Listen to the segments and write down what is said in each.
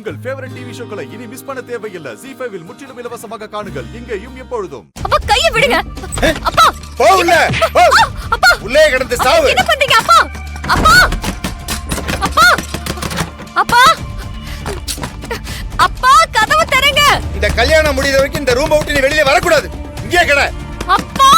உங்கள் favourite TV ஷோக்களை இனி miss பண்ண தேவையில்லை. ZEE5 இல் முற்றிலும் இலவசமாக காணுங்கள். இங்கேயும் எப்பொழுதும். அப்பா கையை விடுங்க. அப்பா போ உள்ள. போ. அப்பா உள்ளே கிடந்து சாவு. என்ன பண்றீங்க அப்பா? அப்பா அப்பா அப்பா அப்பா கதவை திறங்க. இந்த கல்யாணம் முடியற வரைக்கும் இந்த ரூம் விட்டு நீ வெளியில வர கூடாது. இங்கே கிட. அப்பா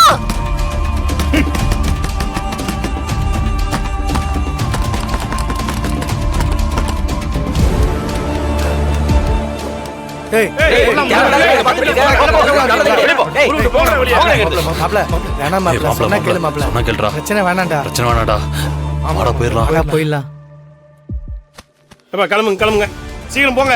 கிளம்புங்க கிளம்புங்க சீக்கிரம் போங்க.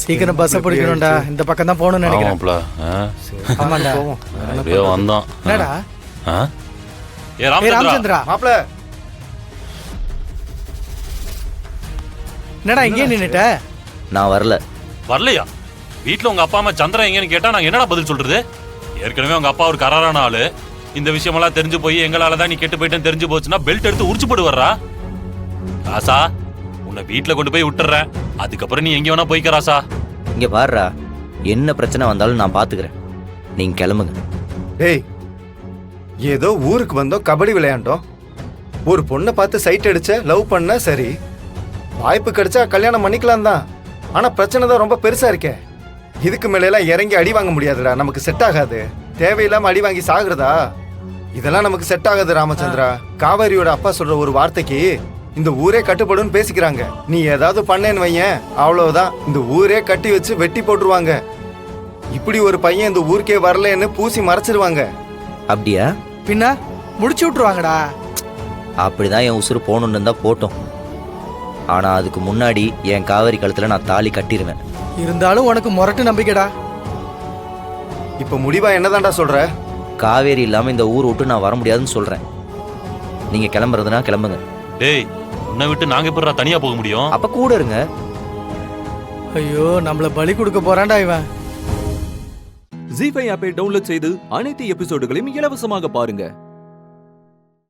சீக்கிரம் பஸ் பிடிக்கணும்டா. இந்த பக்கம் தான் போகணும்னு நினைக்கிறேன். ஆமாடா வந்தான். என்னடா ஏ ராமச்சந்திரா மாப்ள என்னடா இங்கே நின்னுட்ட? நான் வரலையா? வீட்டுல உங்க அப்பா அம்மா சந்திரன் எங்கன்னு கேட்டா நாங்க என்னடா பதில் சொல்றது? ஏற்கனவே உங்க அப்பா ஒரு கராரான ஆளு. இந்த விஷயமெல்லாம் தெரிஞ்சு போய் எங்களாலதான் நீ கெட்டு போயிட்டேன்னு தெரிஞ்சு போச்சுன்னா பெல்ட் எடுத்து உரிச்சு போட்டு வர்றா. ராசா உன்னை வீட்டுல கொண்டு போய் விட்டுறேன். அதுக்கப்புறம் நீ எங்க வேணா போய்க்க ராசா. இங்க பாருடா, என்ன பிரச்சனை வந்தாலும் நான் பாத்துக்கிறேன். நீங்க கிளம்புங்க. டேய், ஏதோ ஊருக்கு வந்தோம், கபடி விளையாண்டோம், ஒரு பொண்ணை பார்த்து சைட் அடிச்ச, லவ் பண்ண, சரி வாய்ப்பு கிடைச்சா கல்யாணம் பண்ணிக்கலாம் தான். ஆனா பிரச்சனை தான் ரொம்ப பெருசா இருக்கே. இதுக்கு மேல எல்லாம் இறங்கி அடி வாங்க முடியாதுடா. நமக்கு செட் ஆகாது. தேவையில்லாம அடி வாங்கி சாகுறதா இதெல்லாம் நமக்கு செட் ஆகாது ராமச்சந்திரா. காவேரியோட அப்பா சொல்ற ஒரு வார்த்தைக்கு இந்த ஊரே கட்டுப்படும் பேசிக்கிறாங்க. நீ ஏதாவது பண்ணேன்னு வையன், அவ்வளவுதான், இந்த ஊரே கட்டி வச்சு வெட்டி போட்டுருவாங்க. இப்படி ஒரு பையன் இந்த ஊருக்கே வரலன்னு பூசி மறைச்சிருவாங்க. அப்படியா? பின்ன முடிச்சு விட்டுருவாங்கடா. அப்படிதான் என் உசுறு போகணுன்னு இருந்தா போட்டோம். ஆனா அதுக்கு முன்னாடி என் காவேரி கழுத்துல நான் தாலி கட்டிடுவேன். இருந்தாலும் உனக்கு முரட்டு நம்பிக்கைடா. இப்ப முடிவா என்னதான்டா சொல்ற? காவேரி இல்லாம இந்த ஊர் விட்டு நான் வர முடியாதுன்னு சொல்றேன். நீங்க கிளம்புறதுனா கிளம்புங்க. டேய், உன்னை விட்டு நாங்க எப்படிடா தனியா போக முடியும்? அப்ப கூட இருங்க. ஐயோ, நம்மள பலி கொடுக்க போறான்டா இவன். ZEE5 ஆப்பை டவுன்லோட் செய்து அனைத்து எபிசோடுகளையும் இலவசமாக பாருங்க.